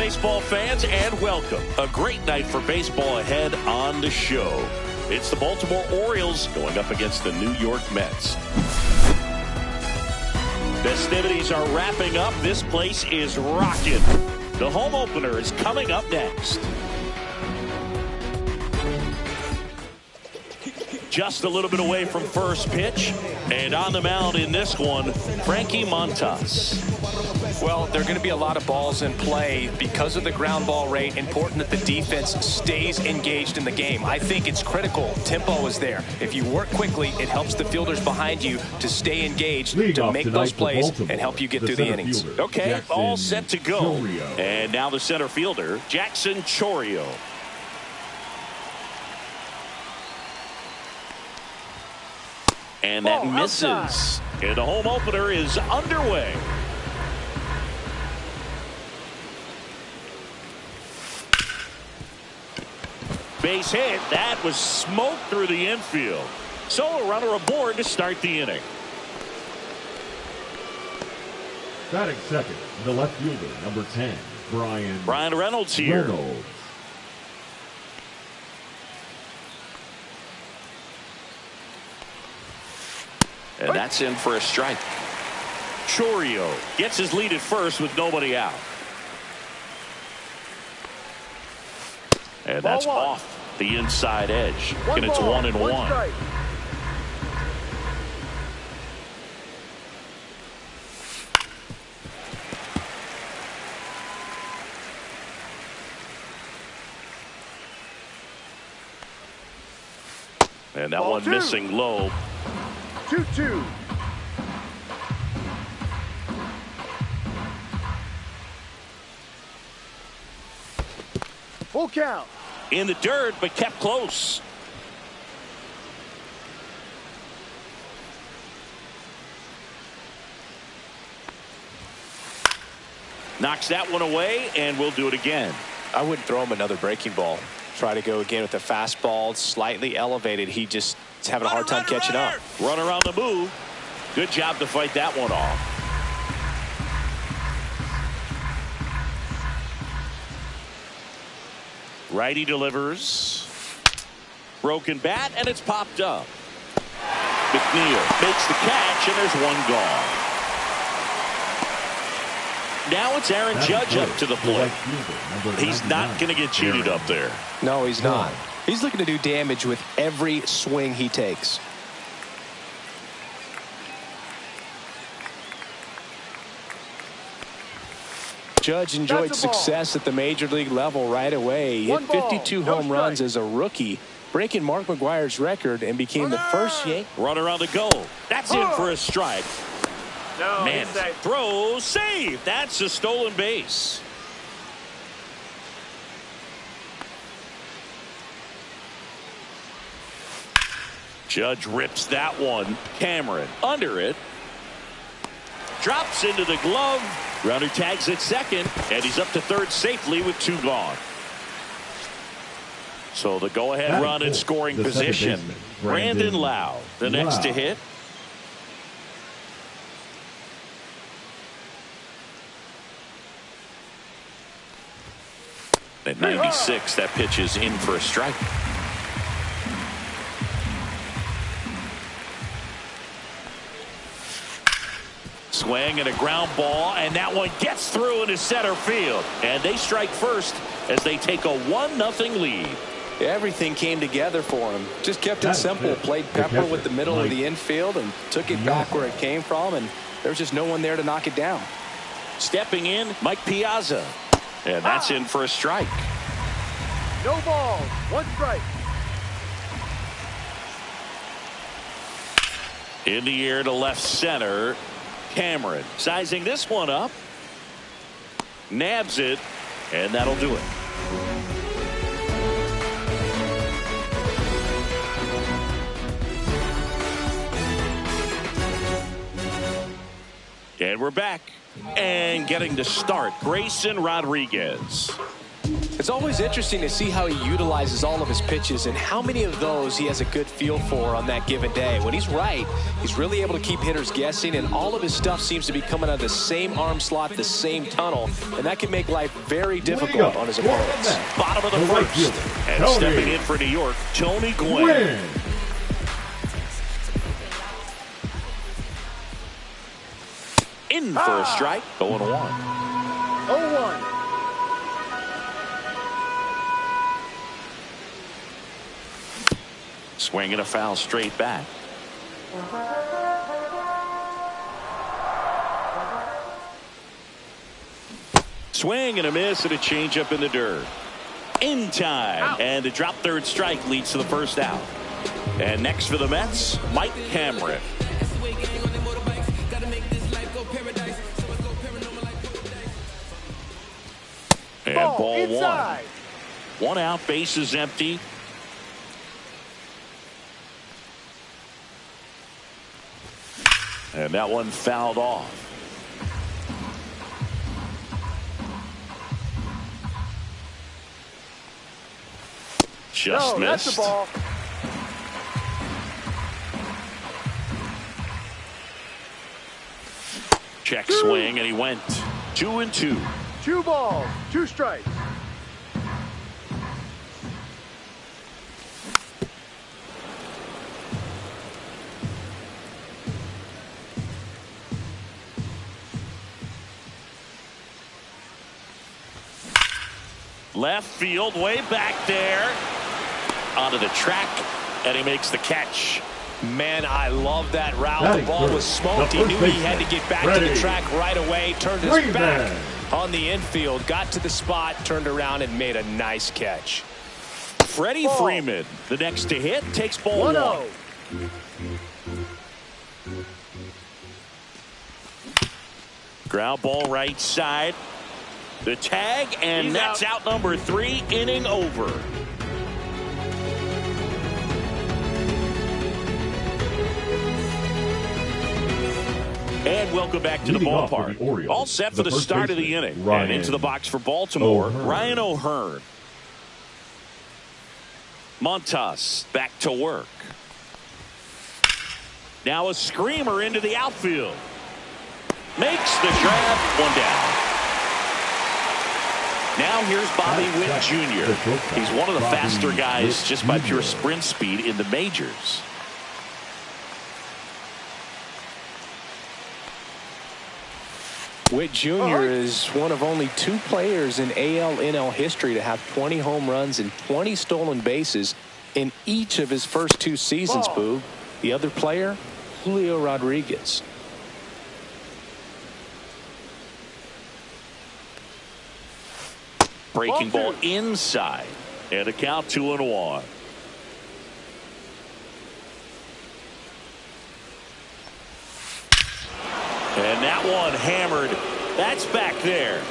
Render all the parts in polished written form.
baseball fans, and welcome. A great night for baseball ahead on the show. It's the Baltimore Orioles going up against the New York Mets. Festivities are wrapping up. This place is rocking. The home opener is coming up next. Just a little bit away from first pitch. And on the mound in this one, Frankie Montas. Well, there are going to be a lot of balls in play because of the ground ball rate. Important that the defense stays engaged in the game. I think it's critical. Tempo is there. If you work quickly, it helps the fielders behind you to stay engaged, to make those plays and help you get through the innings. Okay, all set to go. And now the center fielder, Jackson Chourio. And that misses. And the home opener is underway. Base hit. That was smoked through the infield. So a runner aboard to start the inning. Batting second, the left fielder, number 10, Brian Reynolds here. And that's in for a strike. Chourio gets his lead at first with nobody out. And that's off the inside edge. And it's 1-1. And that one missing low. 2-2. Full count. In the dirt, but kept close. Knocks that one away, and we'll do it again. I wouldn't throw him another breaking ball. Try to go again with the fastball, slightly elevated. He just is having a hard time catching up. Runner on the move. Good job to fight that one off. Righty delivers. Broken bat, and it's popped up. McNeil makes the catch, and there's one gone. Now it's Aaron Judge up to the plate. He's not going to get cheated up there. No, he's not. He's looking to do damage with every swing he takes. Judge enjoyed success at the major league level right away. He hit 52 home runs as a rookie, breaking Mark McGwire's record, and became the first Yankee. Runner on the go. That's in for a strike. No, man, throw, save. That's a stolen base. Judge rips that one. Cameron under it. Drops into the glove. Runner tags at second, and he's up to third safely with two gone. So the go-ahead run in scoring position. Brandon Lau, the next to hit. At 96, that pitch is in for a strike. Swing and a ground ball, and that one gets through into center field. And they strike first as they take a 1-0 lead. Everything came together for him. Just kept it simple. Played pepper with the middle of the infield and took it back where it came from, and there's just no one there to knock it down. Stepping in, Mike Piazza. And that's in for a strike. No ball, one strike. In the air to left center. Cameron sizing this one up. Nabs it, and that'll do it. And we're back. And getting to start, Grayson Rodriguez. It's always interesting to see how he utilizes all of his pitches and how many of those he has a good feel for on that given day. When he's right, he's really able to keep hitters guessing, and all of his stuff seems to be coming out of the same arm slot, the same tunnel, and that can make life very difficult on his opponents. Bottom of the first. And stepping in for New York, Tony Gwynn. In for a strike, 0-1. 0-1. Swinging a foul straight back. Swing and a miss and a changeup in the dirt. In time. Out. And the drop third strike leads to the first out. And next for the Mets, Mike Cameron. And ball inside. One out, bases empty. And that one fouled off. Just missed. That's the ball. Check swing, and he went 2-2. 2 balls, 2 strikes. Left field, way back there. Onto the track, and he makes the catch. Man, I love that route. The ball was smoked. He knew he had to get back to the track right away. Turned his back on the infield, got to the spot, turned around, and made a nice catch. Freddie Freeman, the next to hit, takes ball 1. Ground ball right side. The tag, and He's that's out number 3, inning over. And welcome back to the ballpark. Orioles, All set for the start of the inning. And into the box for Baltimore, Ryan O'Hearn. Montas back to work. Now a screamer into the outfield. Makes the grab, 1 down. Now here's Bobby Witt Jr. He's one of the faster guys just by pure sprint speed in the majors. Witt Jr. is one of only 2 players in AL/NL history to have 20 home runs and 20 stolen bases in each of his first 2 seasons, Boog. The other player, Julio Rodriguez. Breaking ball inside, and a count 2-1. And that one hammered. That's back there.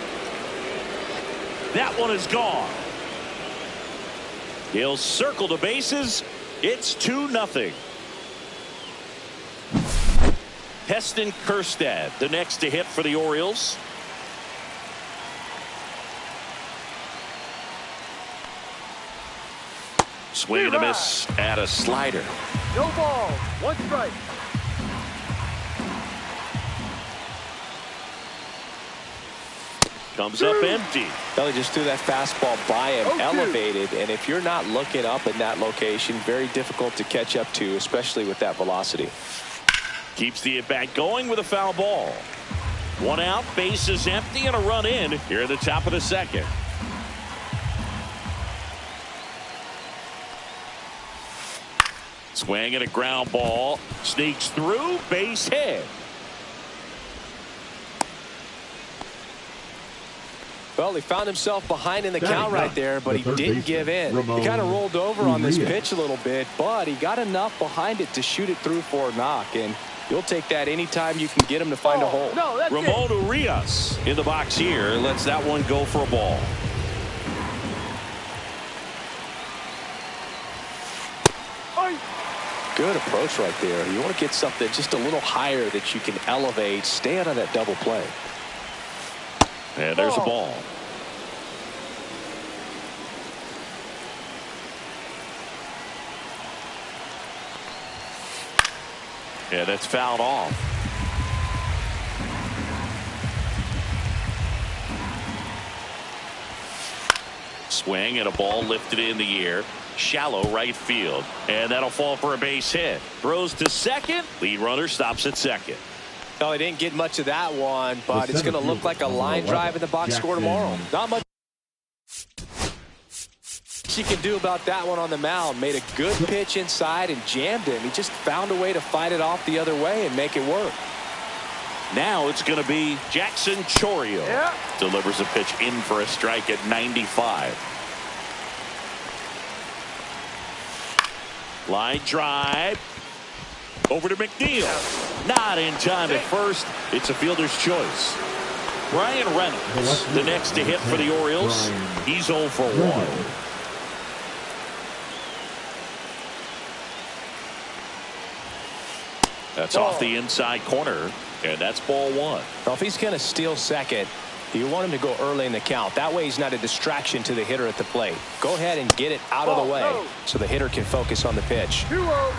That one is gone. He'll circle the bases. It's 2-0. Heston Kjerstad, the next to hit for the Orioles. Swing and a miss at a slider. No ball, 1 strike. Comes up empty. Well, he just threw that fastball by him, elevated, and if you're not looking up in that location, very difficult to catch up to, especially with that velocity. Keeps the at-bat going with a foul ball. 1 out, bases empty, and a run in here at the top of the second. Swing and a ground ball. Sneaks through, base hit. Well, he found himself behind in the count right there, but he didn't give in. He kind of rolled over on this pitch a little bit, but he got enough behind it to shoot it through for a knock, and you'll take that anytime you can get him to find a hole. No, that's Ramon Urias in the box here lets that one go for a ball. Good approach right there. You want to get something just a little higher that you can elevate, stay out of that double play. And there's a ball. Yeah, that's fouled off. Swing and a ball lifted in the air. Shallow right field. And that'll fall for a base hit. Throws to second. Lead runner stops at second. No, he didn't get much of that one, but it's going to look like a line drive in the box score tomorrow. Not much she can do about that one on the mound. Made a good pitch inside and jammed him. He just found a way to fight it off the other way and make it work. Now it's going to be Jackson Chourio. Yeah. Delivers a pitch in for a strike at 95. Line drive. Over to McNeil. Not in time at first. It's a fielder's choice. Brian Reynolds, the next to hit for the Orioles. He's 0 for 1. That's off the inside corner, and that's ball 1. Well, if he's going to steal second, you want him to go early in the count. That way he's not a distraction to the hitter at the plate. Go ahead and get it out of the way so the hitter can focus on the pitch. 2-0.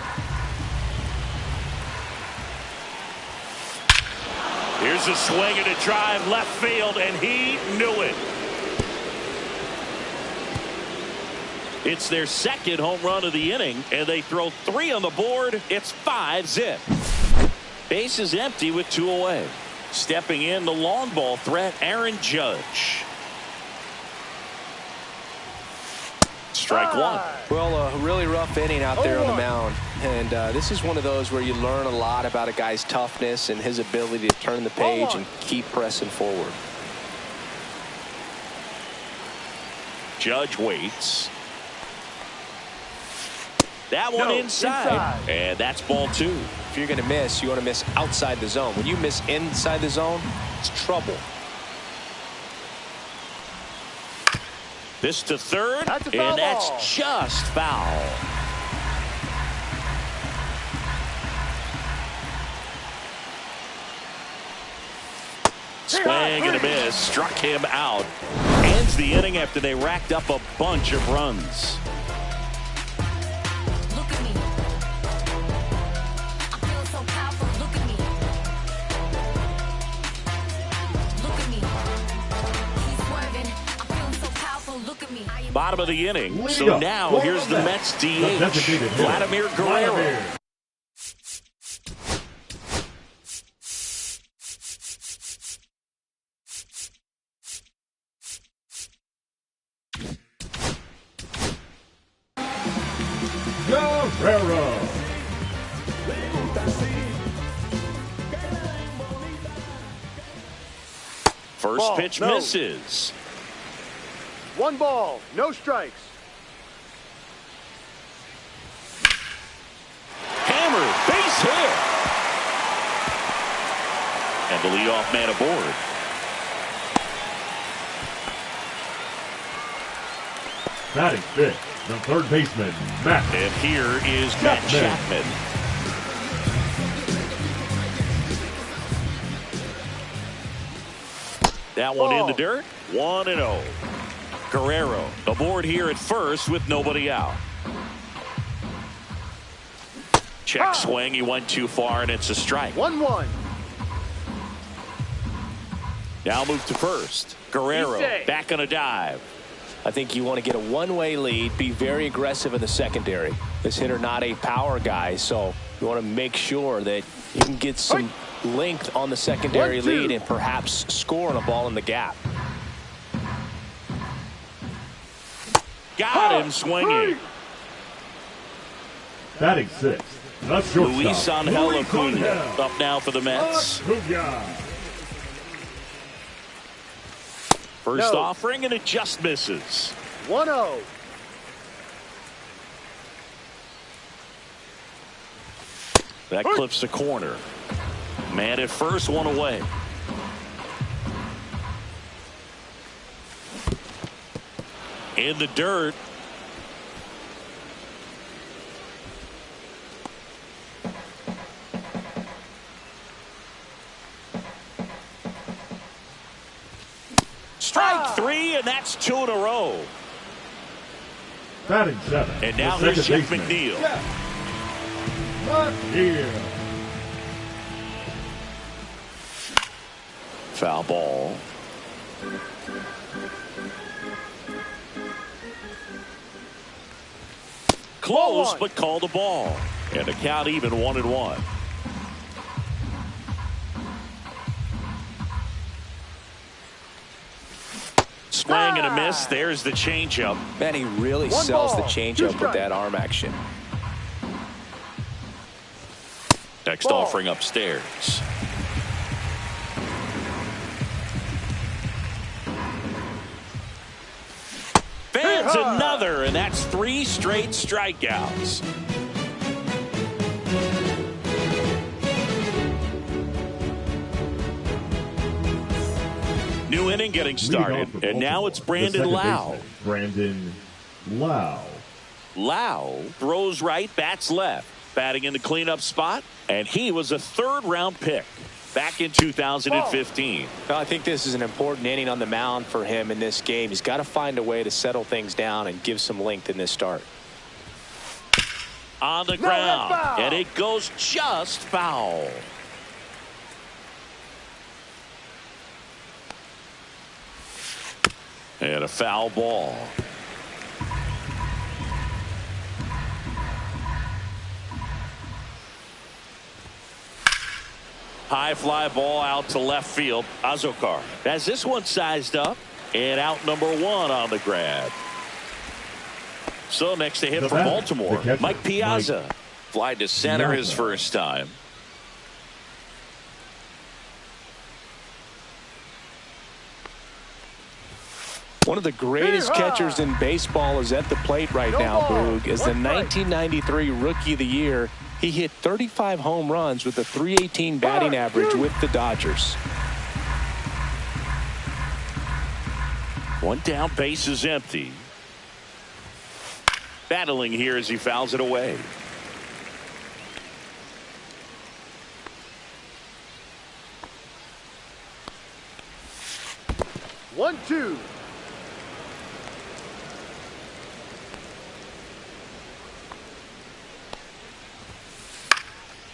Here's a swing and a drive left field, and he knew it. It's their second home run of the inning, and they throw 3 on the board. It's 5-zip. Base is empty with 2 away. Stepping in the long ball threat, Aaron Judge. Strike 1. Well, a really rough inning out there on the mound. And this is one of those where you learn a lot about a guy's toughness and his ability to turn the page and keep pressing forward. Judge waits. That one inside. And that's ball 2. If you're going to miss, you want to miss outside the zone. When you miss inside the zone, it's trouble. This to third, and that's just foul. Swing and a miss, struck him out. Ends the inning after they racked up a bunch of runs. Bottom of the inning. So now here's the Mets DH, Vladimir Guerrero. First pitch misses. 1 ball, no strikes. Hammered, base hit. And the leadoff man aboard. Batting 5th, the third baseman, Matt. And here is Matt Chapman. That one in the dirt. 1-0. Guerrero aboard here at first with nobody out. Check swing. He went too far, and it's a strike. 1-1. Now move to first. Guerrero back on a dive. I think you want to get a one-way lead, be very aggressive in the secondary. This hitter not a power guy, so you want to make sure that you can get some length on the secondary lead and perhaps score on a ball in the gap. Got him swinging. Batting 6th, the shortstop, Luis Angel Acuna up now for the Mets. First offering, and it just misses. 1-0. That clips the corner. Man at first, 1 away. In the dirt. Strike 3, and that's 2 in a row. Batting 7th. And now here's Jeff McNeil. foul ball. Close, but called a ball. And the count even 1-1. Swing and a miss. There's the changeup. Man, he really sells the changeup with that arm action. Next offering upstairs. Fans another, and that's 3 straight strikeouts. New inning getting started, and now it's Brandon Lau. Brandon Lau. Lau throws right, bats left. Batting in the cleanup spot, and he was a 3rd-round pick back in 2015. Well, I think this is an important inning on the mound for him in this game. He's got to find a way to settle things down and give some length in this start. On the ground, and it goes just foul. And a foul ball. High fly ball out to left field. Azokar has this one sized up, and out number 1 on the grab. So next to hit for Baltimore, Mike Piazza. Fly to center his first time. One of the greatest catchers in baseball is at the plate right now, Boog. As the 1993 Rookie of the Year, he hit 35 home runs with a .318 batting average with the Dodgers. One down, base is empty. Battling here as he fouls it away. One, two.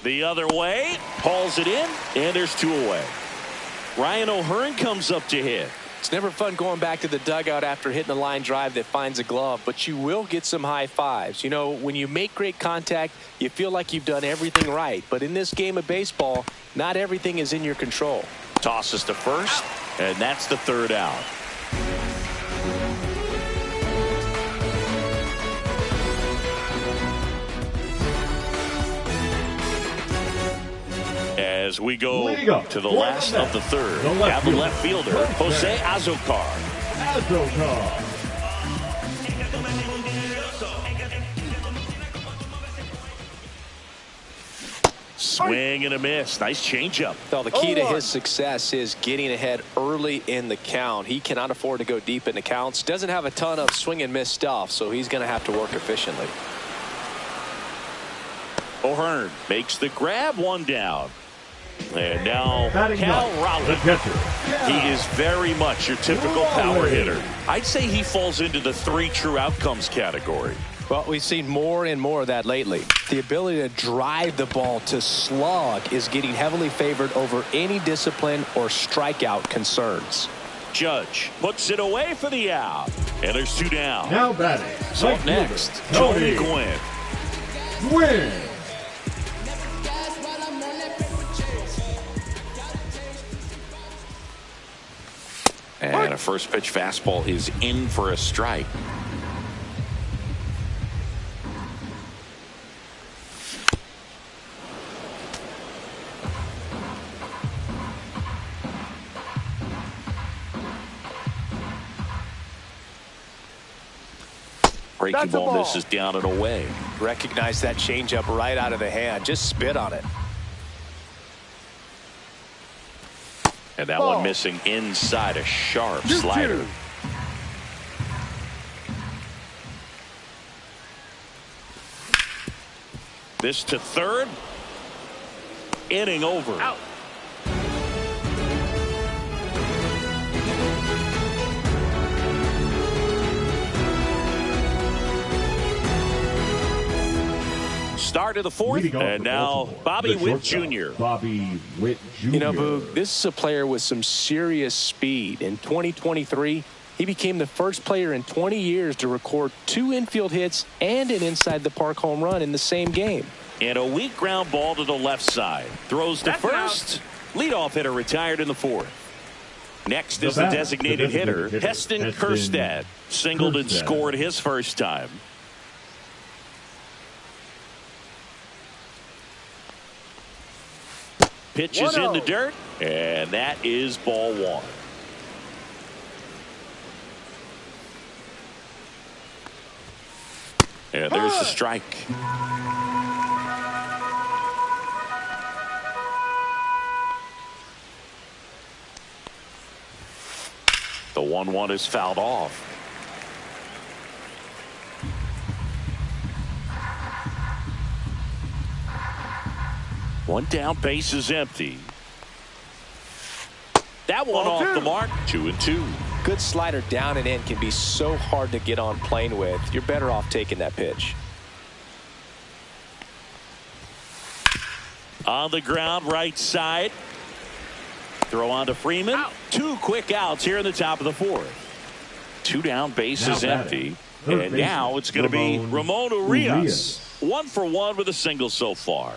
The other way, hauls it in, and there's 2 away. Ryan O'Hearn comes up to hit. It's never fun going back to the dugout after hitting a line drive that finds a glove, but you will get some high fives. You know, when you make great contact, you feel like you've done everything right. But in this game of baseball, not everything is in your control. Tosses to first, and that's the 3rd out. As we go to the last of the 3rd, have the left fielder, Jose Azokar. Swing and a miss. Nice changeup. Well, the key to his success is getting ahead early in the count. He cannot afford to go deep in the counts. Doesn't have a ton of swing and miss stuff, so he's going to have to work efficiently. O'Hearn makes the grab, 1 down. And now Cal Raleigh. He is very much your typical power hitter. I'd say he falls into the 3 true outcomes category. Well, we've seen more and more of that lately. The ability to drive the ball to slug is getting heavily favored over any discipline or strikeout concerns. Judge puts it away for the out. And there's 2 down. Now batting. So up next, Tony Gwynn. And a first pitch fastball is in for a strike. Breaking ball misses down and away. Recognize that changeup right out of the hand. Just spit on it. And that one missing inside, a sharp slider. This to 3rd. Inning over. Out. Start of the fourth, and now Bobby Witt Jr. Bobby Witt Jr. You know, Boog, this is a player with some serious speed. In 2023, he became the first player in 20 years to record 2 infield hits and an inside-the-park home run in the same game. And a weak ground ball to the left side. Throws to first. Leadoff hitter retired in the fourth. Next is the designated hitter, Heston Kjerstad. Singled and scored his first time. Pitch is in the dirt, and that is ball 1. And there's the strike. The 1-1 is fouled off. One down, base is empty. That one off the mark. 2-2. Good slider down and in can be so hard to get on plane with. You're better off taking that pitch. On the ground, right side. Throw on to Freeman. Out. 2 quick outs here in the top of the fourth. 2 down, base is empty. And now it's going to be Ramon Urias. 1 for 1 with a single so far.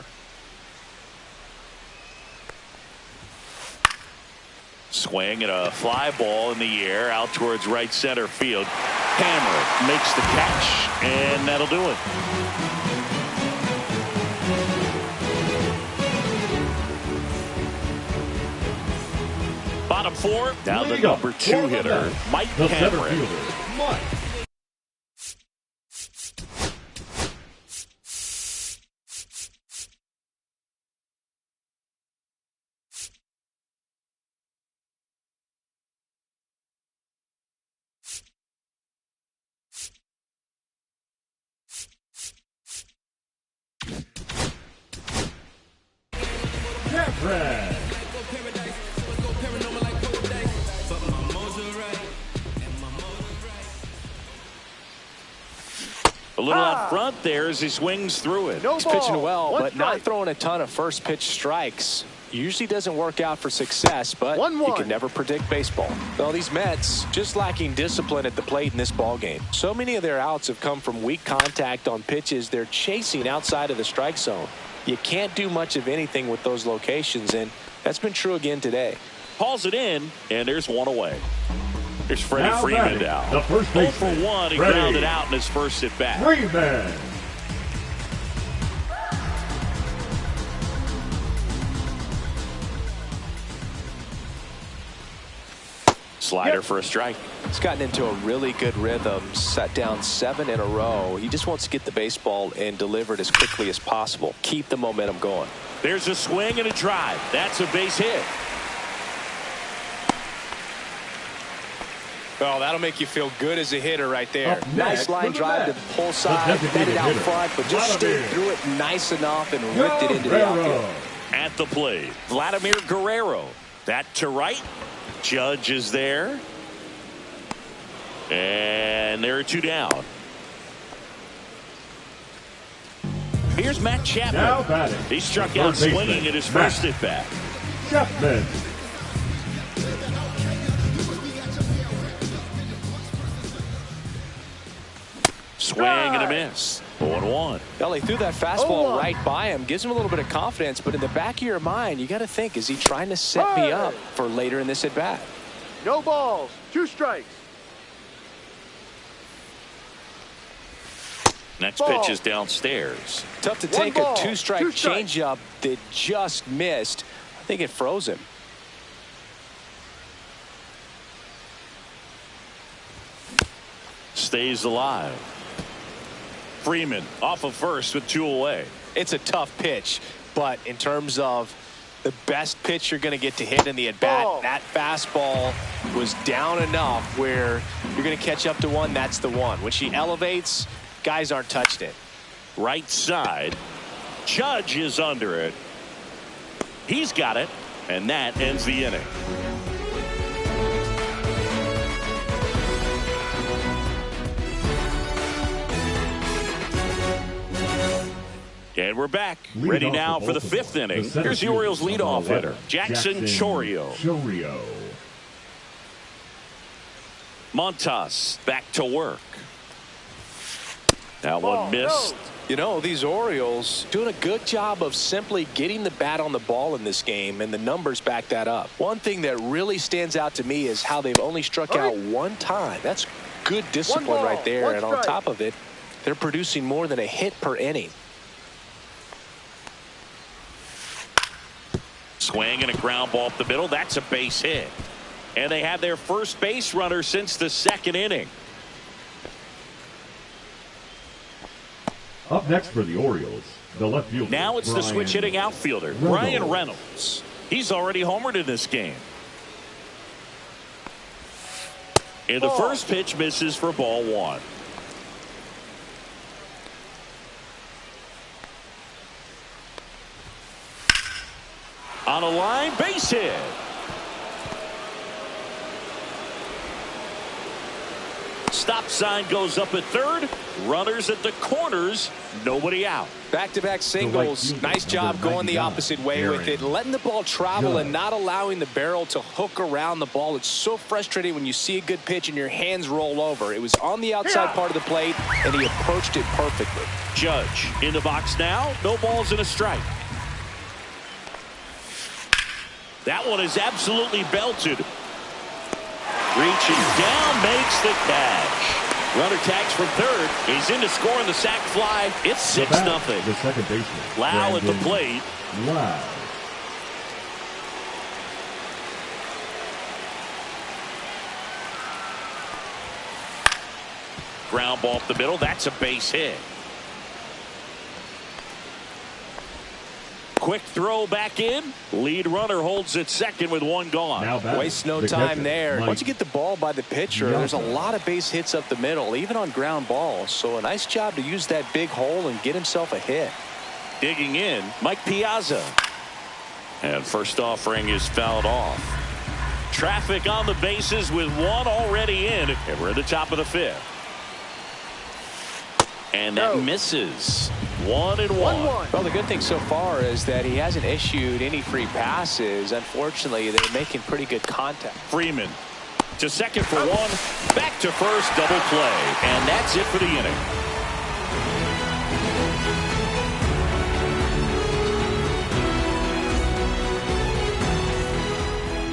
Swing and a fly ball in the air out towards right center field. Hammer makes the catch, and that'll do it. Bottom 4, down the number 2 hitter, Mike Cameron. A little out front there as he swings through it. He's pitching well, but not throwing a ton of first pitch strikes. Usually doesn't work out for success, but you can never predict baseball. Well, these Mets just lacking discipline at the plate in this ball game. So many of their outs have come from weak contact on pitches they're chasing outside of the strike zone. You can't do much of anything with those locations, and that's been true again today. Hauls it in, and there's one away. Here's Freddie Freeman now. The first 0 for 1. He grounded out in his first at bat. Freeman. Slider for a strike. He's gotten into a really good rhythm, set down 7 in a row. He just wants to get the baseball and deliver it as quickly as possible. Keep the momentum going. There's a swing and a drive. That's a base hit. Well, that'll make you feel good as a hitter right there. Nice line drive to the pull side, headed out front, but just stayed through it nice enough and ripped it into the outfield. At the plate, Vladimir Guerrero. That to right. Judge is there. And there are 2 down. Here's Matt Chapman. He struck out swinging at his first at bat. Chapman. Swing and a miss. 0-1. Well, he threw that fastball right by him. Gives him a little bit of confidence, but in the back of your mind, you got to think, is he trying to set me up for later in this at-bat? No balls. 2 strikes. Next pitch is downstairs. Tough to take a 2-strike changeup that just missed. I think it froze him. Stays alive. Freeman off of first with 2 away. It's a tough pitch, but in terms of the best pitch you're going to get to hit in the at-bat, that fastball was down enough where you're going to catch up to one. That's the one. When she elevates, guys aren't touching it. Right side. Judge is under it. He's got it, and that ends the inning. And we're back. Ready now for the fifth inning. Here's the Orioles leadoff hitter, Jackson Chourio. Montas back to work. That one missed. You know, these Orioles doing a good job of simply getting the bat on the ball in this game, and the numbers back that up. One thing that really stands out to me is how they've only struck out one time. That's good discipline right there. And on top of it, they're producing more than a hit per inning. Swing and a ground ball up the middle. That's a base hit. And they have their first base runner since the second inning. Up next for the Orioles, the left fielder. Now it's the switch hitting outfielder, Brian Reynolds. He's already homered in this game. And the first pitch misses for ball one. On a line, base hit. Stop sign goes up at third. Runners at the corners. Nobody out. Back-to-back singles. Nice job going the opposite way with it. Letting the ball travel and not allowing the barrel to hook around the ball. It's so frustrating when you see a good pitch and your hands roll over. It was on the outside part of the plate, and he approached it perfectly. Judge in the box now. No balls and a strike. That one is absolutely belted. Reaching down, makes the catch. Runner tags from third. He's in to score on the sac fly. It's 6-0. The second baseman. Lau at the plate. Lau. Ground ball up the middle. That's a base hit. Quick throw back in. Lead runner holds at second with one gone. Waste no time there. Once you get the ball by the pitcher, there's a lot of base hits up the middle, even on ground balls. So a nice job to use that big hole and get himself a hit. Digging in, Mike Piazza. And first offering is fouled off. Traffic on the bases with one already in. And we're at the top of the fifth. And that misses. 1-1. Well, the good thing so far is that he hasn't issued any free passes. Unfortunately, they're making pretty good contact. Freeman to second for one. Back to first, double play. And that's it for the inning.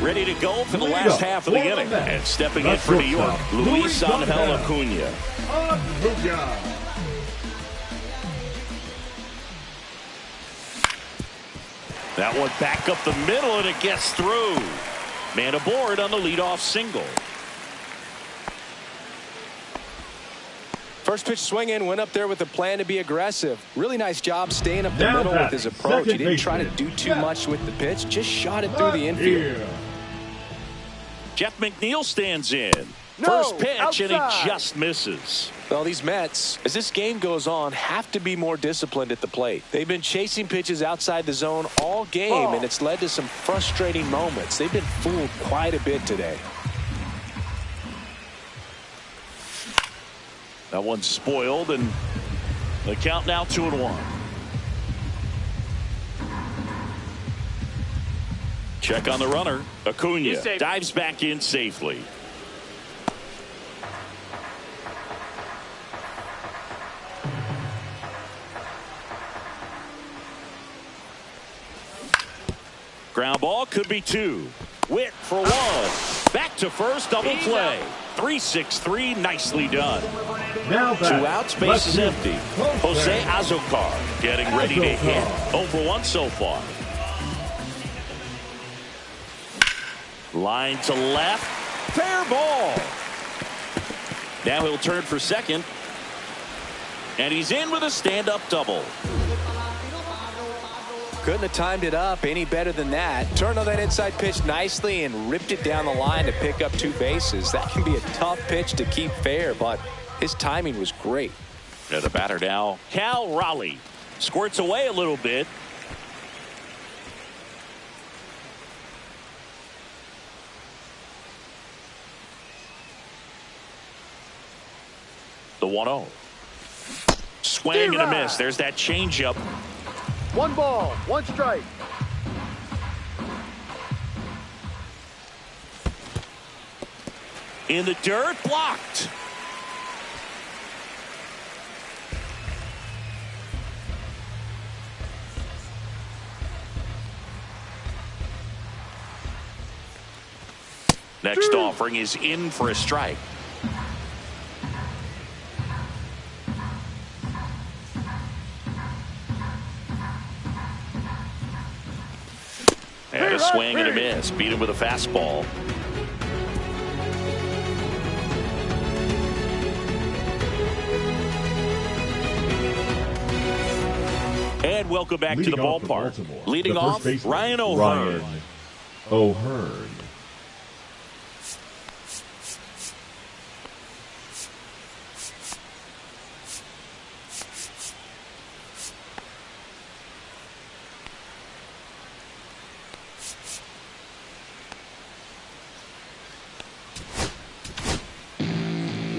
Ready to go for the last half of the inning. And stepping in for New York, Luis Angel Acuna. That one back up the middle, and it gets through. Man aboard on the leadoff single. First pitch swing in, went up there with a plan to be aggressive. Really nice job staying up the middle with his approach. He didn't try to do too much with the pitch, just shot it through the infield. Jeff McNeil stands in. First pitch, and he just misses. Well, these Mets, as this game goes on, have to be more disciplined at the plate. They've been chasing pitches outside the zone all game, and it's led to some frustrating moments. They've been fooled quite a bit today. That one's spoiled, and the count now 2-1. Check on the runner. Acuna dives back in safely. Ground ball could be two. Witt for one. Back to first, double play. 3-6-3, nicely done. Two outs, base is empty. Jose Azocar getting ready to hit. 0 for 1 so far. Line to left. Fair ball. Now he'll turn for second. And he's in with a stand-up double. Couldn't have timed it up any better than that. Turned on that inside pitch nicely and ripped it down the line to pick up 2 bases. That can be a tough pitch to keep fair, but his timing was great. And the batter now, Cal Raleigh. Squirts away a little bit. The 1-0. Swing and a miss. There's that changeup. 1 ball, 1 strike. In the dirt, blocked. Next offering is in for a strike. And a swing and a miss. Beat him with a fastball. And welcome back to the ballpark. Leading off, Ryan O'Hearn.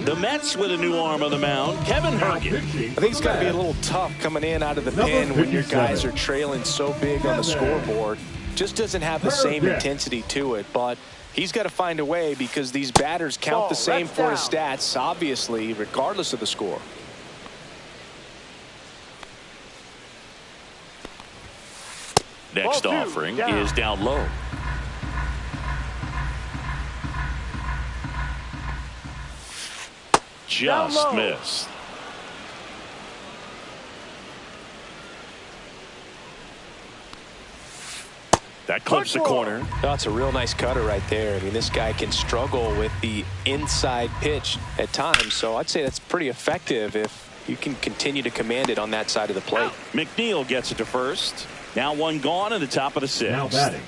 The Mets with a new arm on the mound, Kevin Hergen. I think it's got to be a little tough coming in out of the pen when your guys are trailing so big on the scoreboard. Just doesn't have the same intensity to it, but he's got to find a way because these batters count the same for his stats, obviously, regardless of the score. Next offering is down low. Just missed. That clips the corner. That's a real nice cutter right there. I mean, this guy can struggle with the inside pitch at times, so I'd say that's pretty effective if you can continue to command it on that side of the plate. McNeil gets it to first. Now 1 gone in the top of the 6th. Now batting,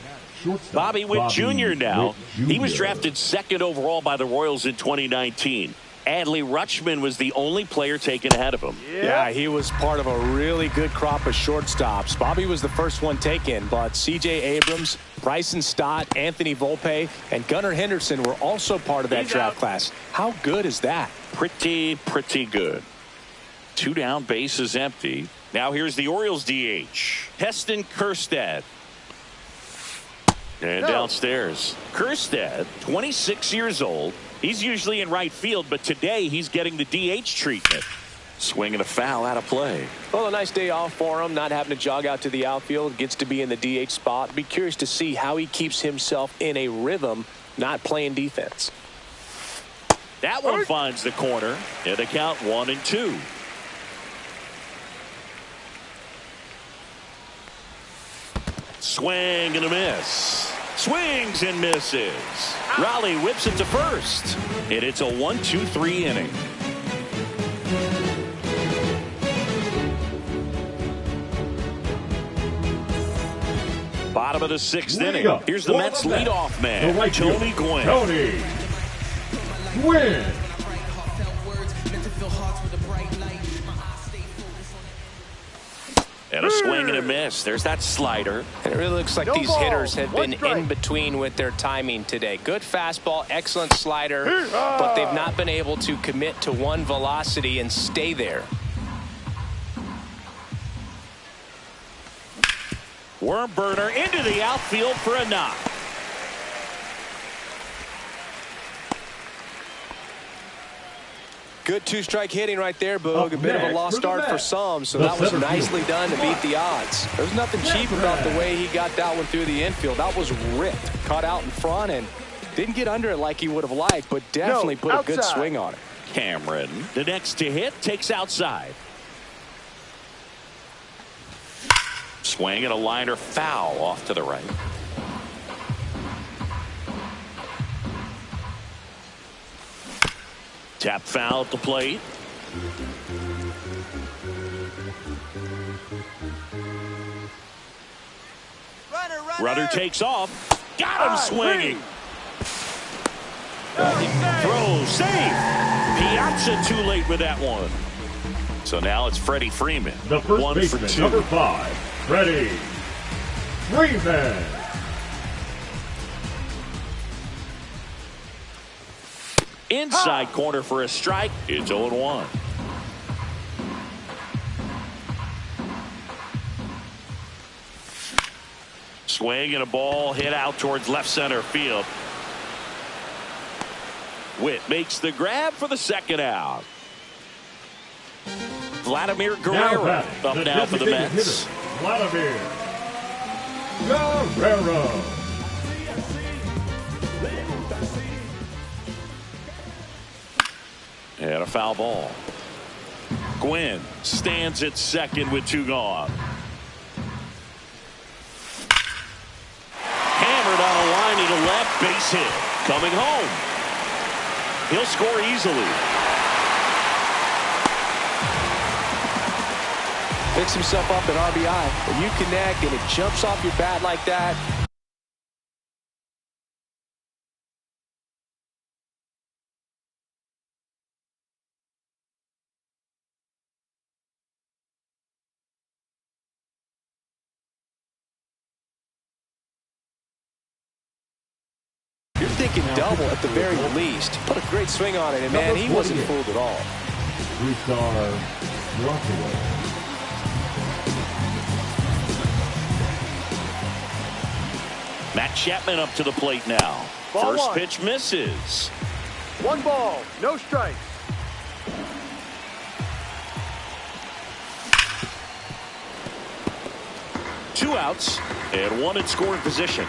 Bobby Witt Jr. now. He was drafted 2nd overall by the Royals in 2019. Adley Rutschman was the only player taken ahead of him. Yeah, he was part of a really good crop of shortstops. Bobby was the first one taken, but C.J. Abrams, Bryson Stott, Anthony Volpe, and Gunnar Henderson were also part of that draft class. How good is that? Pretty good. 2 down, bases empty. Now here's the Orioles DH, Heston Kjerstad. And downstairs, Kjerstad, 26 years old. He's usually in right field, but today he's getting the DH treatment. Swing and a foul out of play. Well, a nice day off for him, not having to jog out to the outfield. Gets to be in the DH spot. Be curious to see how he keeps himself in a rhythm, not playing defense. That one finds the corner, and the count 1-2. Swing and a miss. Swings and misses. Raleigh whips it to first. And it's a 1-2-3 inning. Bottom of the 6th inning. Here's the Mets leadoff man, Tony Gwynn. Tony Gwynn. And a swing and a miss. There's that slider. And it really looks like these hitters have been in between with their timing today. Good fastball, excellent slider, but they've not been able to commit to one velocity and stay there. Worm burner into the outfield for a knock. Good 2-strike hitting right there, Boog. A bit of a lost start for some, so that was nicely done to beat the odds. There's nothing cheap about the way he got that one through the infield. That was ripped, caught out in front, and didn't get under it like he would have liked, but definitely put a good swing on it. Cameron, the next to hit, takes outside. Swing and a liner foul off to the right. Tap foul at the plate. Runner takes off. Got him swinging. Throw, save. Piazza too late with that one. So now it's Freddie Freeman. The first 1 baseman, for 2. number 5, Freddie Freeman. Inside corner for a strike. It's 0-1. Swing and a ball hit out towards left center field. Witt makes the grab for the second out. Vladimir Guerrero up now for the Mets. Vladimir Guerrero. And a foul ball. Gwynn stands at second with 2 gone. Hammered on a line to the left, base hit. Coming home. He'll score easily. Picks himself up at RBI. When you connect and it jumps off your bat like that. You're thinking double at the very least. Put a great swing on it, and man, he wasn't fooled at all. 3-star Rockaway. Matt Chapman up to the plate now. Ball First one. pitch misses. 1 ball, no strikes. Two outs and 1 in scoring position.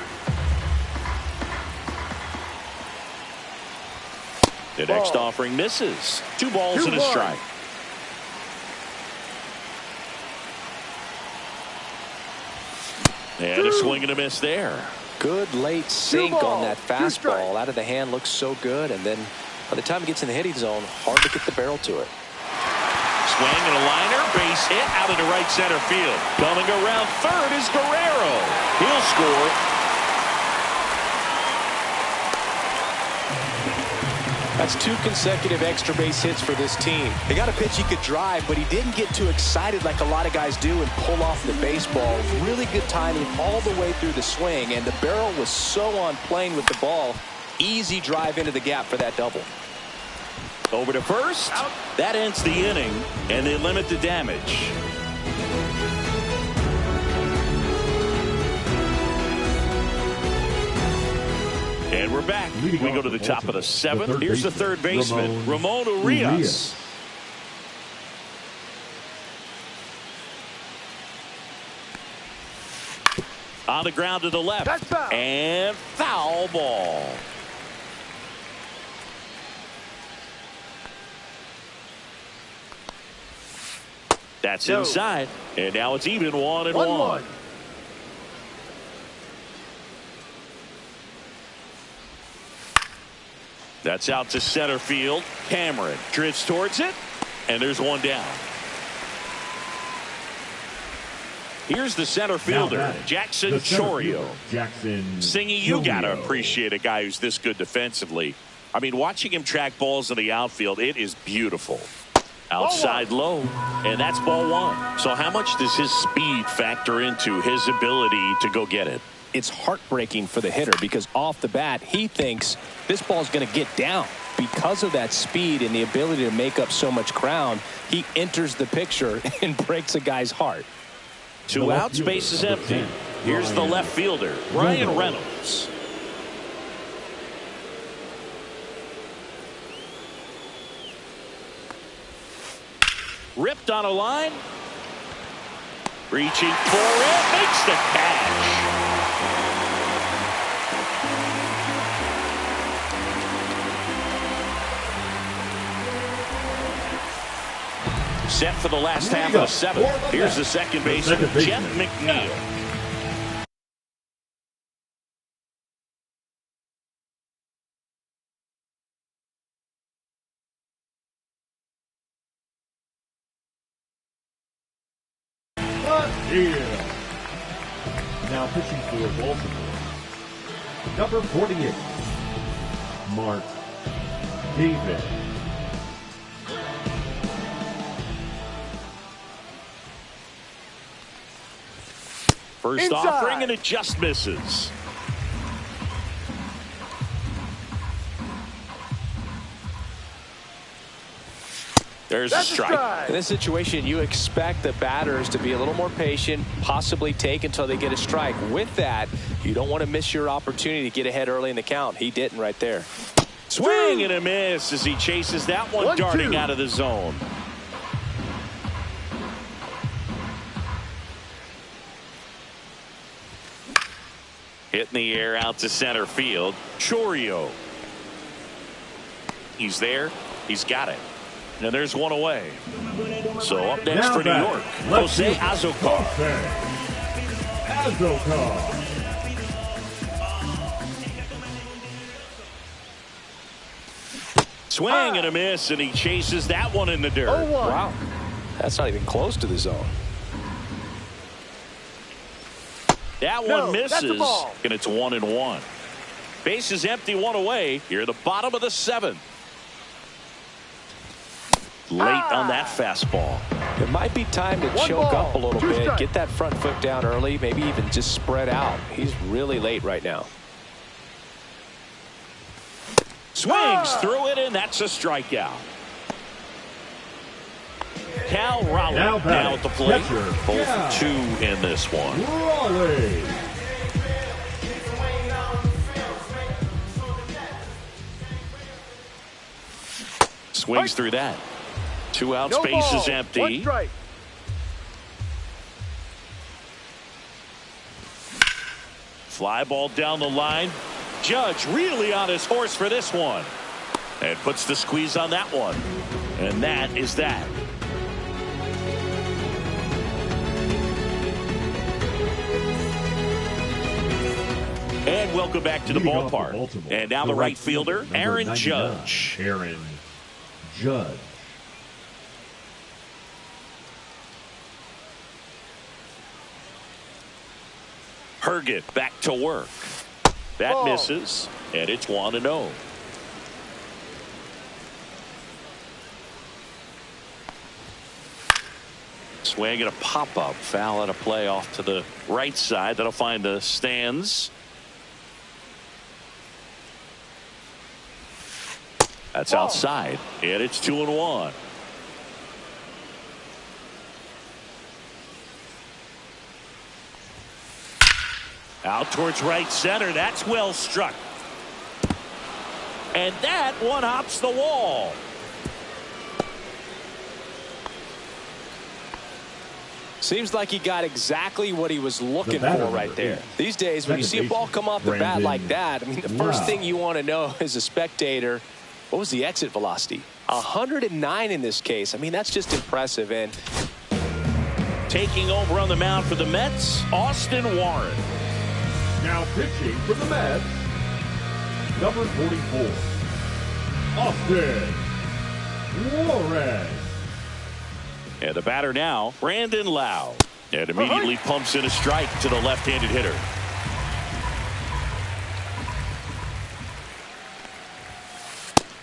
The next offering misses. 2 balls and a 2-1. strike. And a swing and a miss there. Good late sink on that fastball. Out of the hand, looks so good, and then by the time it gets in the hitting zone, hard to get the barrel to it. Swing and a liner, base hit out into right center field. Coming around third is Guerrero. He'll score. That's 2 consecutive extra base hits for this team. They got a pitch he could drive, but he didn't get too excited like a lot of guys do and pull off the baseball. Really good timing all the way through the swing, and the barrel was so on plane with the ball. Easy drive into the gap for that double. Over to first. Out. That ends the inning, and they limit the damage. And we're back. We go to the top of the 7th. Here's the third baseman, Ramon Urias. On the ground to the left. That's foul. And foul ball. That's inside. And now it's even 1-1. That's out to center field. Cameron drifts towards it, and there's 1 down. Here's the center fielder, Jackson Chourio. Singy, you got to appreciate a guy who's this good defensively. I mean, watching him track balls in the outfield, it is beautiful. Outside low, and that's ball 1. So how much does his speed factor into his ability to go get it? It's heartbreaking for the hitter because off the bat, he thinks this ball's going to get down. Because of that speed and the ability to make up so much ground, he enters the picture and breaks a guy's heart. 2 outs, base is empty. Here's the left fielder, Ryan Reynolds. Ripped on a line. Reaching for it, makes the catch. Set for the last half of the 7th. Here's the second baseman, Jeff McNeil. Here. Now pitching for Baltimore, number 48, Mark David. First Inside. offering, and it just misses. There's a strike. In this situation, you expect the batters to be a little more patient, possibly take until they get a strike. With that, you don't want to miss your opportunity to get ahead early in the count. He didn't right there. Swing and a miss as he chases that one darting out of the zone. Hit in the air out to center field. Chorio. He's there. He's got it. And there's one away. So up next for New York, Jose Azocar. Swing and a miss, and he chases that one in the dirt. Wow. That's not even close to the zone. That one misses, and it's 1-1. Base is empty, one away. Here at the bottom of the seventh. Late on that fastball. It might be time to choke up a little bit, get that front foot down early, maybe even just spread out. He's really late right now. Swings through it, and that's a strikeout. Cal Raleigh now at the plate. Both two in this one. Swings through that. 2 outs, base is empty. Fly ball down the line. Judge really on his horse for this one. And puts the squeeze on that one. And that is that. And welcome back to the ballpark. And now the right fielder, Aaron Judge. Aaron Judge. Herget back to work. That misses, and it's 1-0. Swing and a pop-up. Foul and a play off to the right side. That'll find the stands. That's outside, and it's 2-1. Out towards right center. That's well struck. And that one hops the wall. Seems like he got exactly what he was looking for right there. These days, when you see a ball come off the bat like that, I mean, the first thing you want to know as a spectator, what was the exit velocity? 109 in this case. I mean, that's just impressive. And taking over on the mound for the Mets, Austin Warren. Now pitching for the Mets, number 44, Austin Warren. And the batter now, Brandon Lau. And immediately pumps in a strike to the left-handed hitter.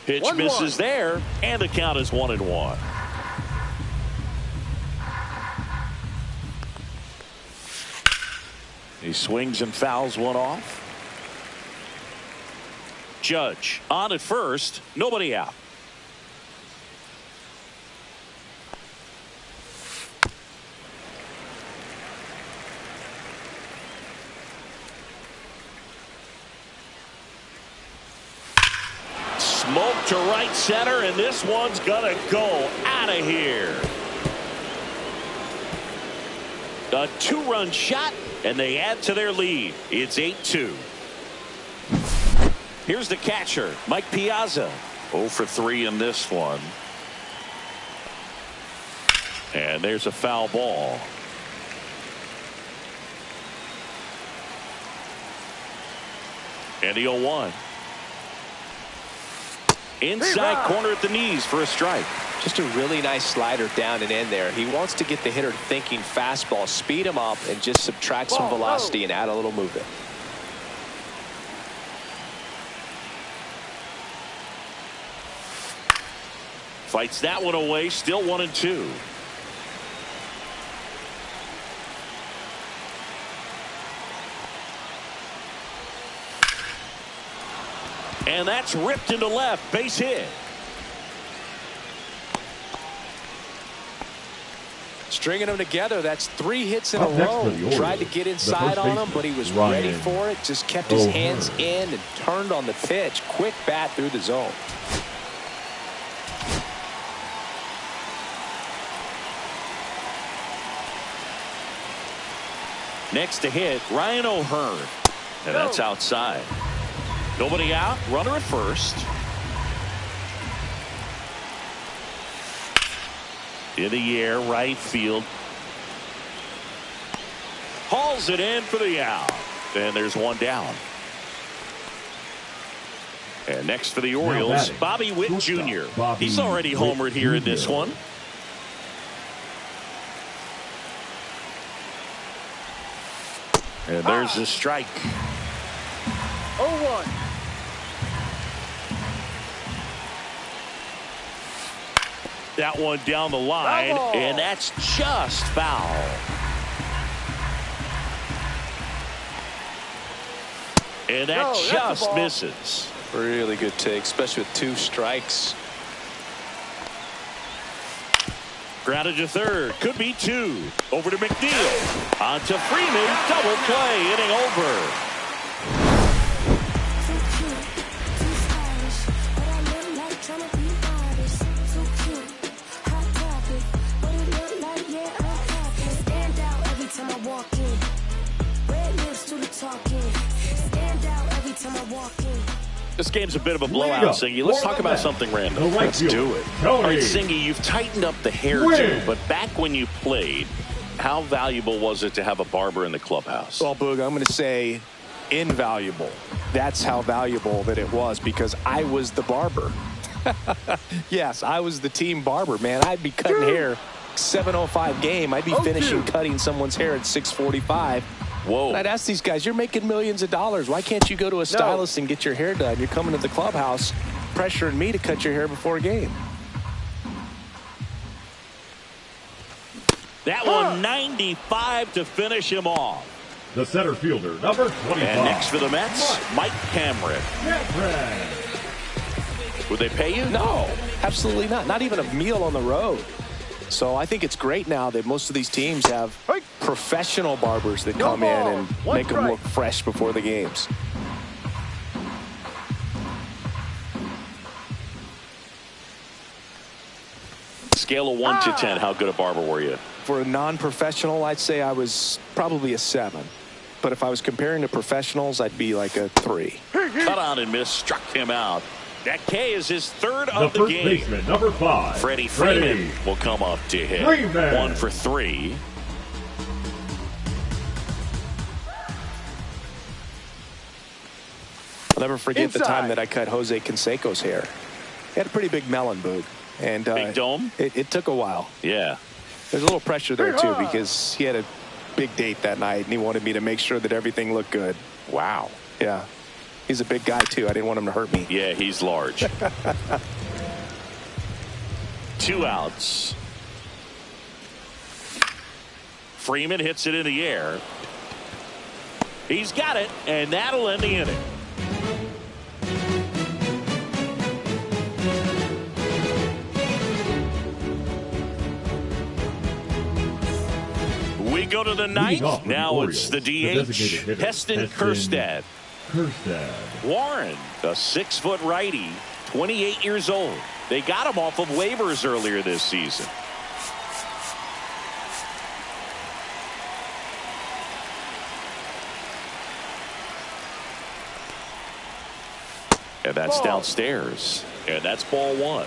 Pitch misses there, and the count is 1-1. He swings and fouls one off. Judge on at first, nobody out. Smoke to right center, and this one's gonna go out of here. A 2-run shot, and they add to their lead. It's 8-2. Here's the catcher, Mike Piazza. 0 for 3 in this one. And there's a foul ball. And the 0-1. Inside corner at the knees for a strike. Just a really nice slider down and in there. He wants to get the hitter thinking fastball, speed him up, and just subtract some velocity and add a little movement. Fights that one away, still 1-2. And that's ripped into left, base hit. Stringing them together, that's 3 hits in a Up next row. for the Orioles, Tried to get inside on him, but he was ready for it. Just kept his hands in and turned on the pitch. Quick bat through the zone. Next to hit, Ryan O'Hearn. And that's outside. Nobody out. Runner at first. In the air, right field. Hauls it in for the out. And there's one down. And next for the Orioles, Bobby Witt Jr. He's already homered here in this one. And there's a strike. 0-1. That one down the line, and that's just foul. And that just misses. Really good take, especially with 2 strikes. Grounded to third. Could be 2. Over to McNeil. On to Freeman. Double play. Inning over. This game's a bit of a blowout, Singy. Let's talk about something random. Let's do it. All right, Singy, you've tightened up the hairdo, but back when you played, how valuable was it to have a barber in the clubhouse? Well, Boog, I'm going to say invaluable. That's how valuable that it was, because I was the barber. Yes, I was the team barber, man. I'd be cutting hair 7:05 game. I'd be finishing cutting someone's hair at 6:45. Whoa. And I'd ask these guys, you're making millions of dollars. Why can't you go to a stylist and get your hair done? You're coming to the clubhouse pressuring me to cut your hair before a game. That one 95 to finish him off. The center fielder, number 25. And next for the Mets, Mike Cameron. Would they pay you? No, absolutely not. Not even a meal on the road. So I think it's great now that most of these teams have professional barbers that come in and make them look fresh before the games. Scale of 1 to 10, how good a barber were you? For a non-professional, I'd say I was probably a 7. But if I was comparing to professionals, I'd be like a 3. Cut on and miss, struck him out. That K is his 3rd of the game. Baseman, number 5. Freddie Freeman will come up to hit. 1 for 3. I'll never forget the time that I cut Jose Canseco's hair. He had a pretty big melon, Boog. And big dome? It took a while. Yeah. There's a little pressure there, too, because he had a big date that night, and he wanted me to make sure that everything looked good. Wow. Yeah. He's a big guy, too. I didn't want him to hurt me. Yeah, he's large. 2 outs. Freeman hits it in the air. He's got it, and that'll end the inning. We go to the 9th. Now it's the DH, Heston Kjerstad. Warren, a 6-foot righty, 28 years old. They got him off of waivers earlier this season. And that's downstairs. And that's ball 1.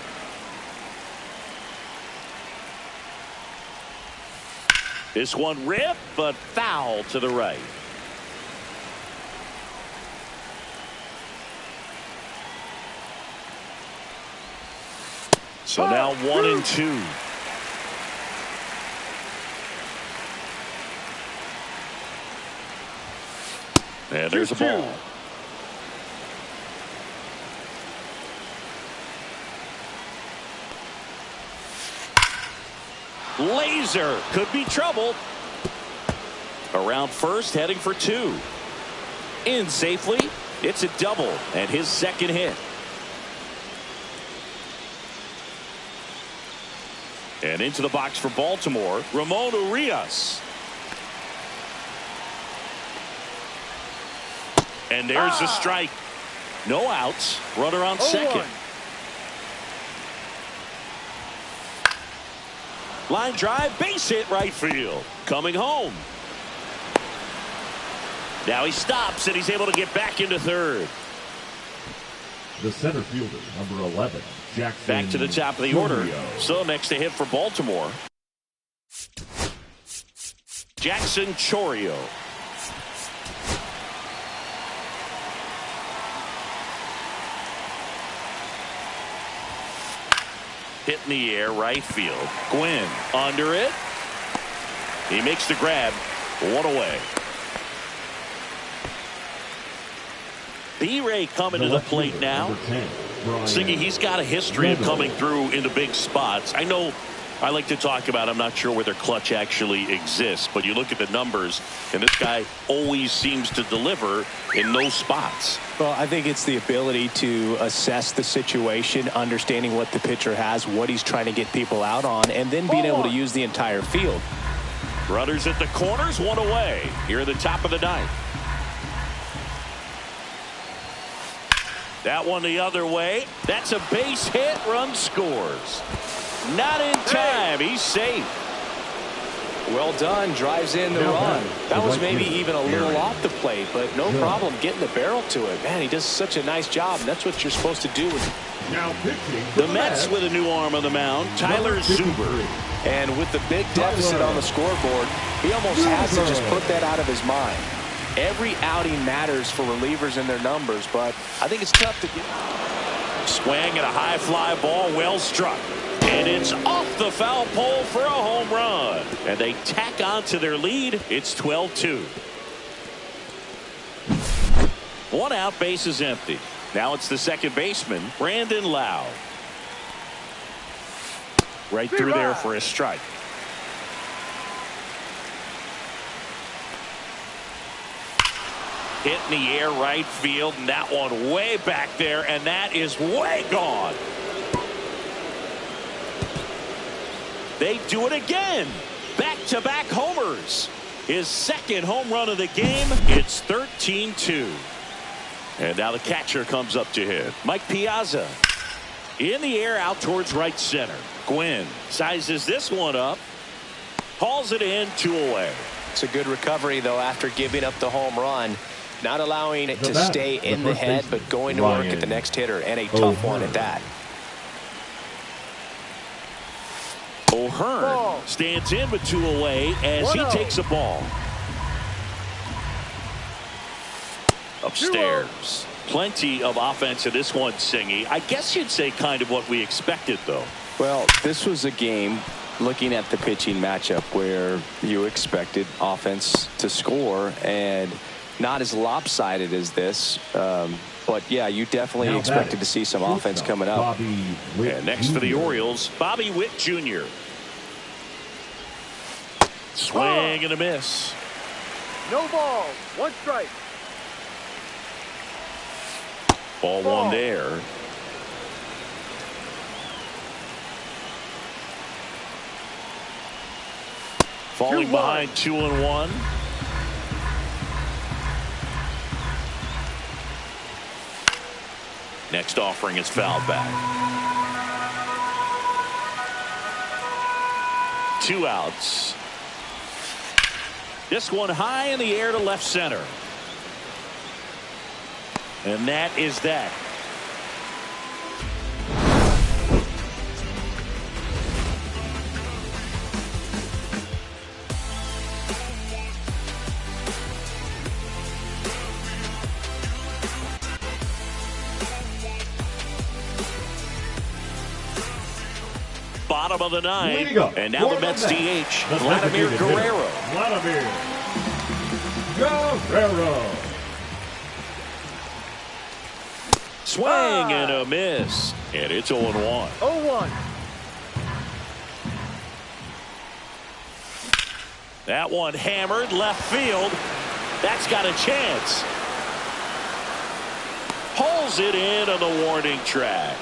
This one ripped, but foul to the right. So now 1 and 2. And there's a ball. Laser could be trouble. Around first, heading for 2. In safely. It's a double and his 2nd hit. And into the box for Baltimore, Ramon Urias. And there's the strike. No outs. Runner on second. Line drive, base hit right field. Coming home. Now he stops and he's able to get back into third. The center fielder, number 11, Jackson. Back to the top of the order. So next to hit for Baltimore, Jackson Chourio. Hit in the air, right field. Gwynn under it. He makes the grab. One away. B-Ray coming to the plate now. Siggy, he's got a history of coming through into big spots. I know I like to talk about, I'm not sure whether clutch actually exists, but you look at the numbers, and this guy always seems to deliver in those spots. Well, I think it's the ability to assess the situation, understanding what the pitcher has, what he's trying to get people out on, and then being able to use the entire field. Runners at the corners, one away. Here at the top of the ninth. That one the other way. That's a base hit. Run scores. Not in time. He's safe. Well done. Drives in the run. That was maybe even a little off the plate, but no problem getting the barrel to it. Man, he does such a nice job, and that's what you're supposed to do. Now pitching the Mets with a new arm on the mound, Tyler Zuber. And with the big deficit on the scoreboard, he almost has to just put that out of his mind. Every outing matters for relievers and their numbers, but I think it's tough to get. Swing at a high fly ball, well struck. And it's off the foul pole for a home run. And they tack on to their lead. It's 12-2. One out, base is empty. Now it's the second baseman, Brandon Lowe. Right through there for a strike. Hit in the air, right field, and that one way back there, and that is way gone. They do it again. Back-to-back homers. His second home run of the game. It's 13-2. And now the catcher comes up to hit. Mike Piazza. In the air, out towards right center. Gwynn sizes this one up. Hauls it in, 2 away. It's a good recovery, though, after giving up the home run. Not allowing it to stay in the head, but going to work at the next hitter, and a tough one at that. O'Hearn stands in with 2 away as he takes a ball. Upstairs. Plenty of offense in this one, Singy. I guess you'd say kind of what we expected, though. Well, this was a game, looking at the pitching matchup, where you expected offense to score, and not as lopsided as this, but yeah, you definitely expected to see some offense coming up. And next for the Orioles, Bobby Witt Jr. Swing and a miss. No ball, 1 strike. Ball 1 there. Falling behind 2-1. Next offering is fouled back. 2 outs. This one high in the air to left center. And that is that. Bottom of the 9th, and now the Mets DH, Vladimir Guerrero. Swing and a miss, and it's 0-1. 0-1. That one hammered left field. That's got a chance. Pulls it in on the warning track.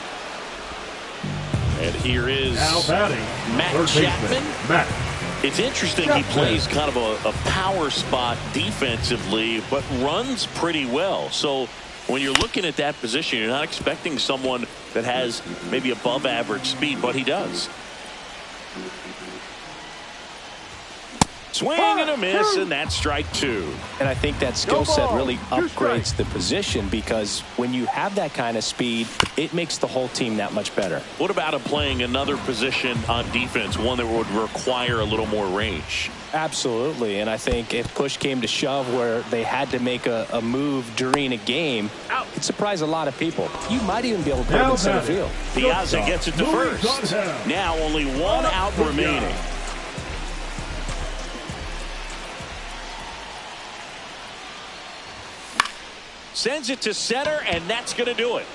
And here is Now batting, Matt third Chapman. baseman, Matt. It's interesting he plays kind of a power spot defensively, but runs pretty well. So when you're looking at that position, you're not expecting someone that has maybe above average speed, but he does. Swing and a miss, and that's strike two. And I think that skill set really upgrades the position, because when you have that kind of speed, it makes the whole team that much better. What about him playing another position on defense, one that would require a little more range? Absolutely. And I think if push came to shove where they had to make a move during a game, it could surprise a lot of people. You might even be able to put him in center field. Piazza gets it to first. Now only one out remaining. Sends it to center, and that's going to do it.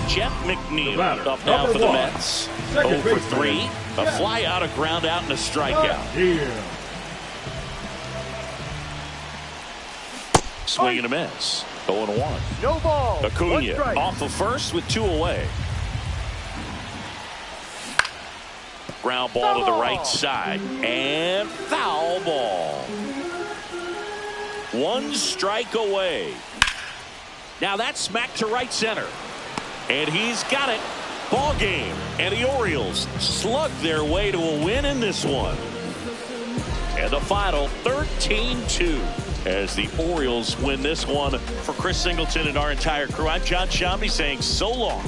Jeff McNeil up now for the Mets. 0 for 3. A fly out, a ground out, and a strikeout. Swing and a miss. 0-1. No ball. Acuna off of first with 2 away. Ground ball to the right side, and foul ball. 1 strike away. Now that's smacked to right center, and he's got it. Ball game, and the Orioles slug their way to a win in this one. And the final 13-2 as the Orioles win this one. For Chris Singleton and our entire crew, I'm John Shambi saying so long.